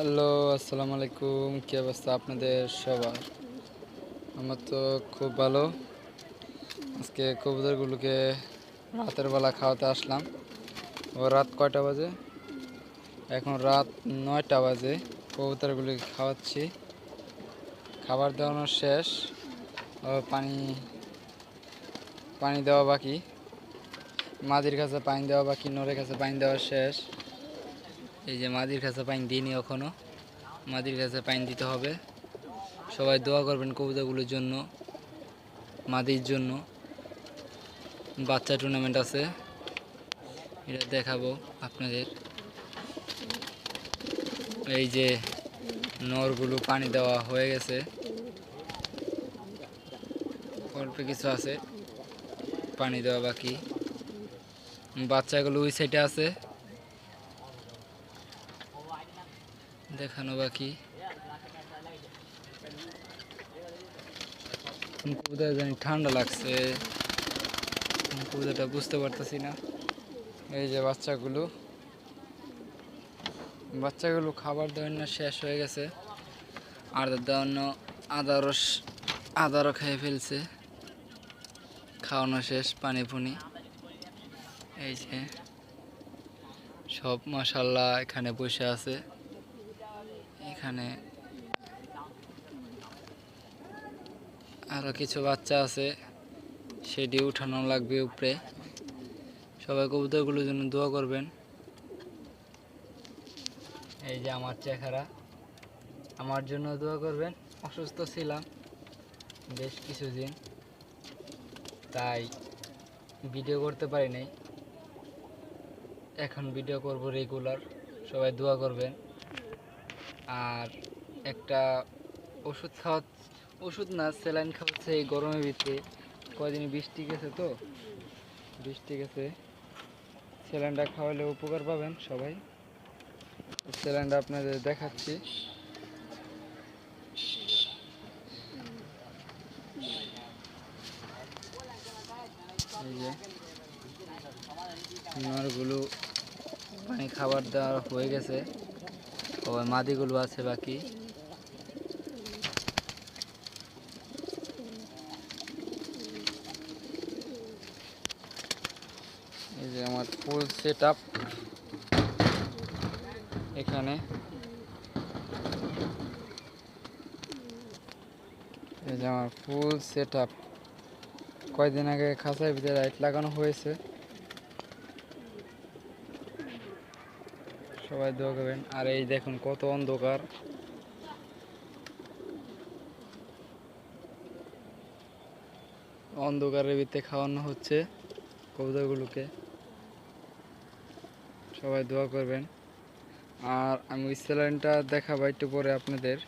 Hello, আসসালামু আলাইকুম। কী অবস্থা আপনাদের সবার? আমার তো খুব ভালো। আজকে কবুতরগুলোকে রাতের বেলা খাওয়াতে আসলাম। ও রাত কয়টা বাজে? এখন রাত 9টা বাজে। কবুতরগুলোকে খাওয়াচ্ছি। খাবার দেওয়ানো শেষ। ও পানি পানি দেওয়া বাকি। মাদির কাছে পানি দেওয়া বাকি, নরের কাছে পানি দেওয়া শেষ। এই যে মাদির কাছে পানি দিইনি এখনও। মাদির কাছে পানি দিতে হবে। সবাই দোয়া করবেন কবুতরগুলোর জন্য, মাদির জন্য। বাচ্চা টুর্নামেন্ট আছে, এটা দেখাবো আপনাদের। এই যে নরগুলো পানি দেওয়া হয়ে গেছে, অল্প কিছু আছে পানি দেওয়া বাকি। বাচ্চাগুলো ওই সাইডে আছে, দেখানো বাকি। কোথায় জানি ঠান্ডা লাগছে, কোথাটা বুঝতে পারতেছি না। এই যে বাচ্চাগুলো খাবার দেওয়ানো শেষ হয়ে গেছে। আর দেওয়ানো আদারও খেয়ে ফেলছে। খাওয়ানো শেষ, পানি ফুনি। এই যে সব মাশাআল্লাহ এখানে বসে আছে। এখানে আরো কিছু বাচ্চা আছে, সেটি উঠানো লাগবে উপরে। সবাই কবুতরগুলোর জন্য দোয়া করবেন। এই যে আমার চেহারা, আমার জন্য দোয়া করবেন। অসুস্থ ছিলাম বেশ কিছুদিন, তাই ভিডিও করতে পারি নাই। এখন ভিডিও করব রেগুলার, সবাই দোয়া করবেন। আর একটা ওষুধ না, স্যালাইন খাওয়াচ্ছে এই গরমের ভিতরে। কয়দিন বৃষ্টি গেছে, তো বৃষ্টি গেছে, স্যালাইনটা খাওয়ালে উপকার পাবেন সবাই। স্যালাইনটা আপনাদের দেখাচ্ছি। এই যে নরগুলো পানি খাবার দেওয়া হয়ে গেছে, আবার মাদিগুলো আছে বাকি। এই যে আমার ফুল সেট আপ এখানে। এই যে আমার ফুল সেট আপ। কয়দিন আগে খাঁচার ভিতরে লাইট লাগানো হয়েছে। সবাই দোয়া করবেন। আর এই দেখুন কত অন্ধকার, অন্ধকারের ভিতরে খাওয়ানো হচ্ছে কবুতরগুলোকে। সবাই দোয়া করবেন। আর আমি স্যালাইনটা দেখাবো একটু পরে আপনাদের।